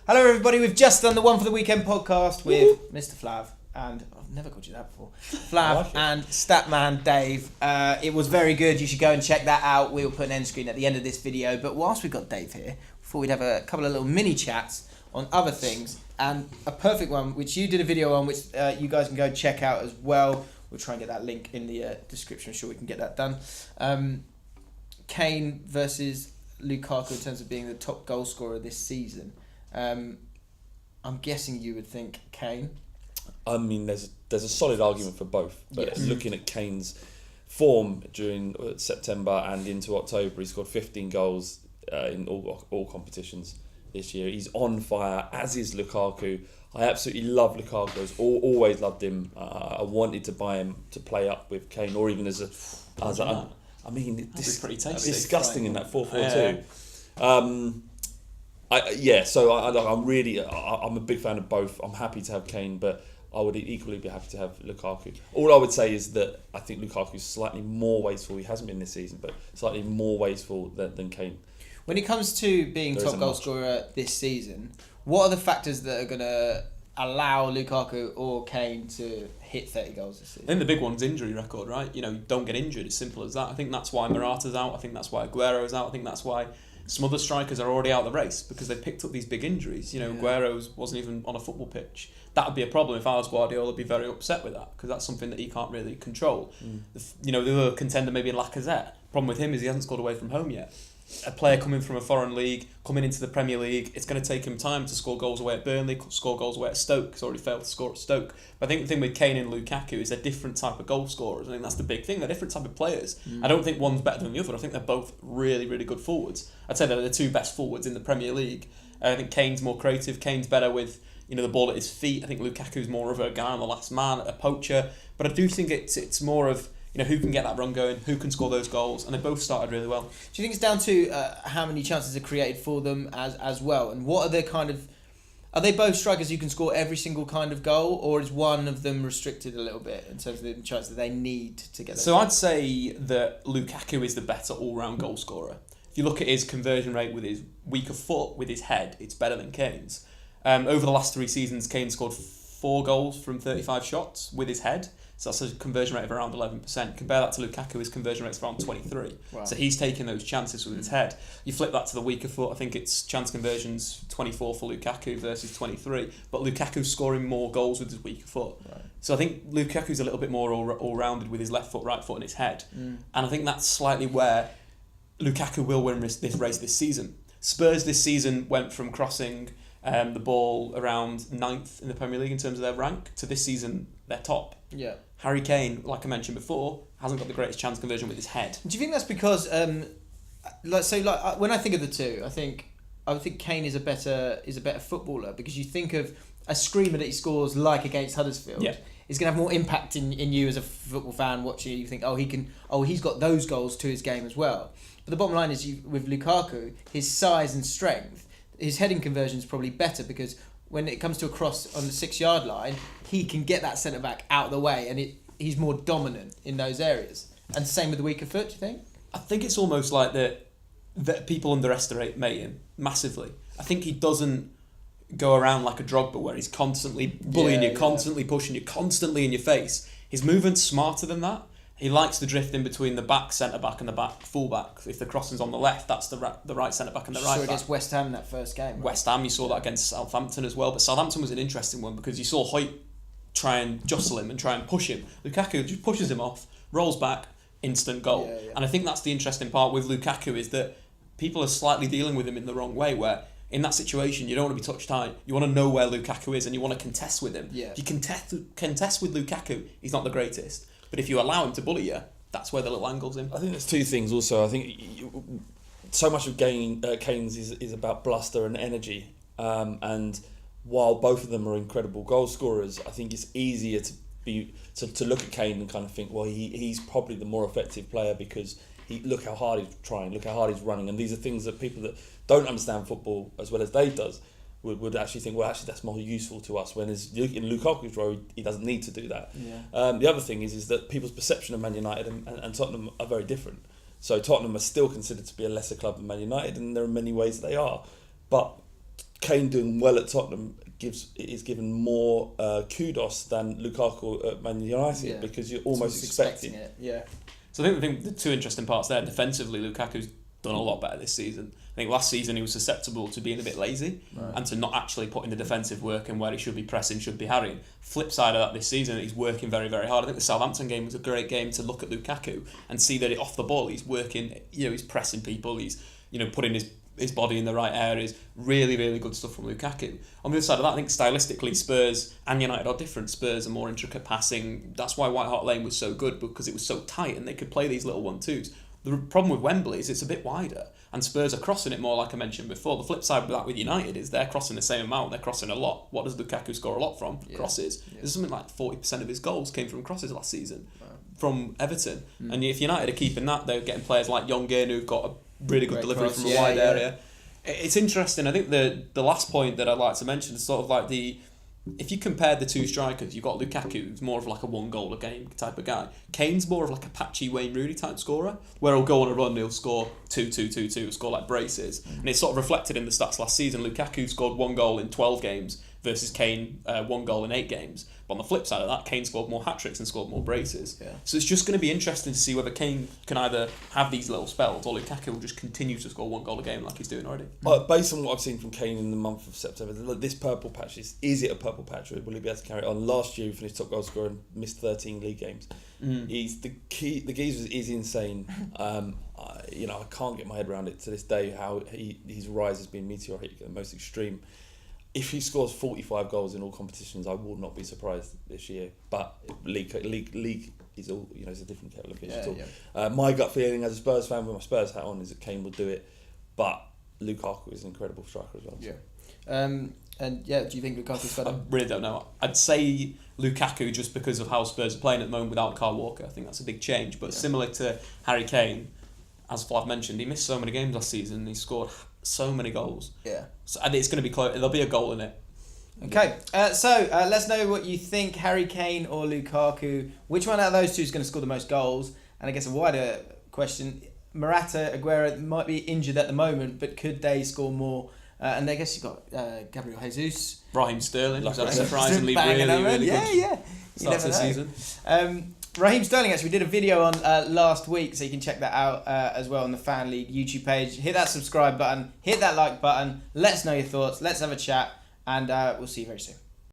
Hello everybody, we've just done the One for the Weekend podcast with Mr. Flav and I've never called you that before. Flav and Statman Dave. It was very good. You should go and check that out. We'll put an end screen at the end of this video. But whilst we've got Dave here, thought we'd have a couple of little mini chats on other things, and a perfect one which you did a video on, which you guys can go check out as well. We'll try and get that link in the description. I'm sure we can get that done. Kane versus Lukaku in terms of being the top goal scorer this season. I'm guessing you would think Kane. I mean, there's a solid argument for both. But looking at Kane's form during September and into October, he scored 15 goals in all competitions this year. He's on fire, as is Lukaku. I absolutely love Lukaku. I've always loved him. I wanted to buy him to play up with Kane, or even as a. I mean, this is pretty tasty. Disgusting in that 4-4-2. I'm a big fan of both. I'm happy to have Kane, but I would equally be happy to have Lukaku. All I would say is that I think Lukaku's slightly more wasteful. He hasn't been this season, but slightly more wasteful than Kane. When it comes to being top goal scorer this season, what are the factors that are going to allow Lukaku or Kane to hit 30 goals this season? I think the big one's injury record, right? You know, don't get injured, as simple as that. I think that's why Morata's out. I think that's why Aguero's out. I think that's why some other strikers are already out of the race, because they picked up these big injuries. You know, Aguero wasn't even on a football pitch. That would be a problem. If I was Guardiola, I'd be very upset with that, because that's something that he can't really control. The other contender maybe Lacazette. Problem with him is he hasn't scored away from home yet. A player coming from a foreign league, coming into the Premier League, it's going to take him time to score goals away at Burnley, score goals away at Stoke. He's already failed to score at Stoke. But I think the thing with Kane and Lukaku is they're different type of goal scorers. I think that's the big thing. They're different type of players. I don't think one's better than the other. I think they're both really, really good forwards. I'd say they're the two best forwards in the Premier League. I think Kane's more creative. Kane's better with the ball at his feet. I think Lukaku's more of a guy on the last man, a poacher. But I do think it's more of who can get that run going, who can score those goals, and they both started really well. Do you think it's down to how many chances are created for them as well? And what are the are they both strikers who can score every single kind of goal, or is one of them restricted a little bit in terms of the chance that they need to get those? So I'd say that Lukaku is the better all-round goal scorer. If you look at his conversion rate with his weaker foot, with his head, it's better than Kane's. Over the last 3 seasons, Kane scored 4 goals from 35 shots with his head. So that's a conversion rate of around 11%. Compare that to Lukaku, his conversion rate's around 23. Wow. So he's taking those chances with his head. You flip that to the weaker foot, I think it's chance conversions 24 for Lukaku versus 23. But Lukaku's scoring more goals with his weaker foot. Right. So I think Lukaku's a little bit more all-rounded with his left foot, right foot and his head. And I think that's slightly where Lukaku will win this race this season. Spurs this season went from crossing the ball around 9th in the Premier League in terms of their rank to this season they're top. Yeah. Harry Kane, like I mentioned before, hasn't got the greatest chance conversion with his head. Do you think that's because when I think of the two, I would think Kane is a better footballer, because you think of a screamer that he scores like against Huddersfield. Yeah. Is going to have more impact in you as a football fan watching it. You think, he's got those goals to his game as well. But the bottom line is, with Lukaku, his size and strength, his heading conversion is probably better, because when it comes to a cross on the 6-yard line, he can get that centre back out of the way, and he's more dominant in those areas. And same with the weaker foot, do you think? I think it's almost like that people underestimate him massively. I think he doesn't go around like a Drogba, where he's constantly bullying you, constantly pushing you, constantly in your face. His movement's smarter than that. He likes to drift in between the back centre-back and the back full-back. If the crossing's on the left, that's the right centre-back and the right back. Against West Ham in that first game. Right? West Ham, you saw that against Southampton as well. But Southampton was an interesting one, because you saw Hoyt try and jostle him and try and push him. Lukaku just pushes him off, rolls back, instant goal. Yeah. And I think that's the interesting part with Lukaku, is that people are slightly dealing with him in the wrong way, where in that situation you don't want to be touch tight. You want to know where Lukaku is and you want to contest with him. Yeah. If you contest with Lukaku, he's not the greatest. But if you allow him to bully you, that's where the little angle's in. I think there's 2 things also. I think so much of Kane's is about bluster and energy. And while both of them are incredible goal scorers, I think it's easier to look at Kane and kind of think, well, he's probably the more effective player, because look how hard he's trying, look how hard he's running. And these are things that people that don't understand football as well as Dave does would actually think, well, actually that's more useful to us. When in Lukaku's role, he doesn't need to do that. Yeah. The other thing is that people's perception of Man United and Tottenham are very different. So Tottenham are still considered to be a lesser club than Man United, and there are many ways they are. But Kane doing well at Tottenham is given more kudos than Lukaku at Man United because you're almost expecting it. Yeah. So I think the two interesting parts there, defensively, Lukaku's done a lot better this season. I think last season he was susceptible to being a bit lazy and to not actually putting the defensive work in where he should be pressing, should be harrying. Flip side of that this season, he's working very, very hard. I think the Southampton game was a great game to look at Lukaku and see that off the ball he's working, he's pressing people, he's putting his body in the right areas. Really, really good stuff from Lukaku. On the other side of that, I think stylistically Spurs and United are different. Spurs are more intricate passing. That's why White Hart Lane was so good, because it was so tight and they could play these little 1-2s. The problem with Wembley is it's a bit wider and Spurs are crossing it more, like I mentioned before. The flip side of that with United is they're crossing the same amount, they're crossing a lot. What does Lukaku score a lot from? Crosses. There's something like 40% of his goals came from crosses last season from Everton. And if United are keeping that, they're getting players like Kane who've got a really good delivery from a wide area. It's interesting. I think the last point that I'd like to mention is sort of like if you compare the two strikers, you've got Lukaku, who's more of like a 1 goal a game type of guy. Kane's more of like a patchy Wayne Rooney type scorer, where he'll go on a run, he'll score 2-2-2-2, score like braces. And it's sort of reflected in the stats last season. Lukaku scored 1 goal in 12 games versus Kane 1 goal in 8 games. But on the flip side of that, Kane scored more hat-tricks and scored more braces. Yeah. So it's just going to be interesting to see whether Kane can either have these little spells or Lukaku will just continue to score 1 goal a game like he's doing already. Based on what I've seen from Kane in the month of September, this purple patch, is it a purple patch or will he be able to carry it on? Last year he finished top goal scorer and missed 13 league games. He's the geezer is insane. I can't get my head around it to this day how his rise has been meteoric at the most extreme. If he scores 45 goals in all competitions, I will not be surprised this year. But league is all it's a different kettle of fish at all. My gut feeling as a Spurs fan with my Spurs hat on is that Kane will do it, but Lukaku is an incredible striker as well. Do you think Lukaku's better? I really don't know. I'd say Lukaku just because of how Spurs are playing at the moment without Kyle Walker. I think that's a big change. But similar to Harry Kane, as Flav mentioned, he missed so many games last season and he scored so many goals. Yeah. So, and it's going to be close. There'll be a goal in it. Okay. So let's know what you think, Harry Kane or Lukaku. Which one out of those two is going to score the most goals? And I guess a wider question, Morata, Aguero might be injured at the moment, but could they score more? And I guess you've got Gabriel Jesus. Raheem Sterling. Who's surprisingly really good. Yeah. Start the season. Raheem Sterling, actually, we did a video on last week, so you can check that out as well on the FanLeague YouTube page. Hit that subscribe button, hit that like button, let us know your thoughts, let's have a chat, and we'll see you very soon.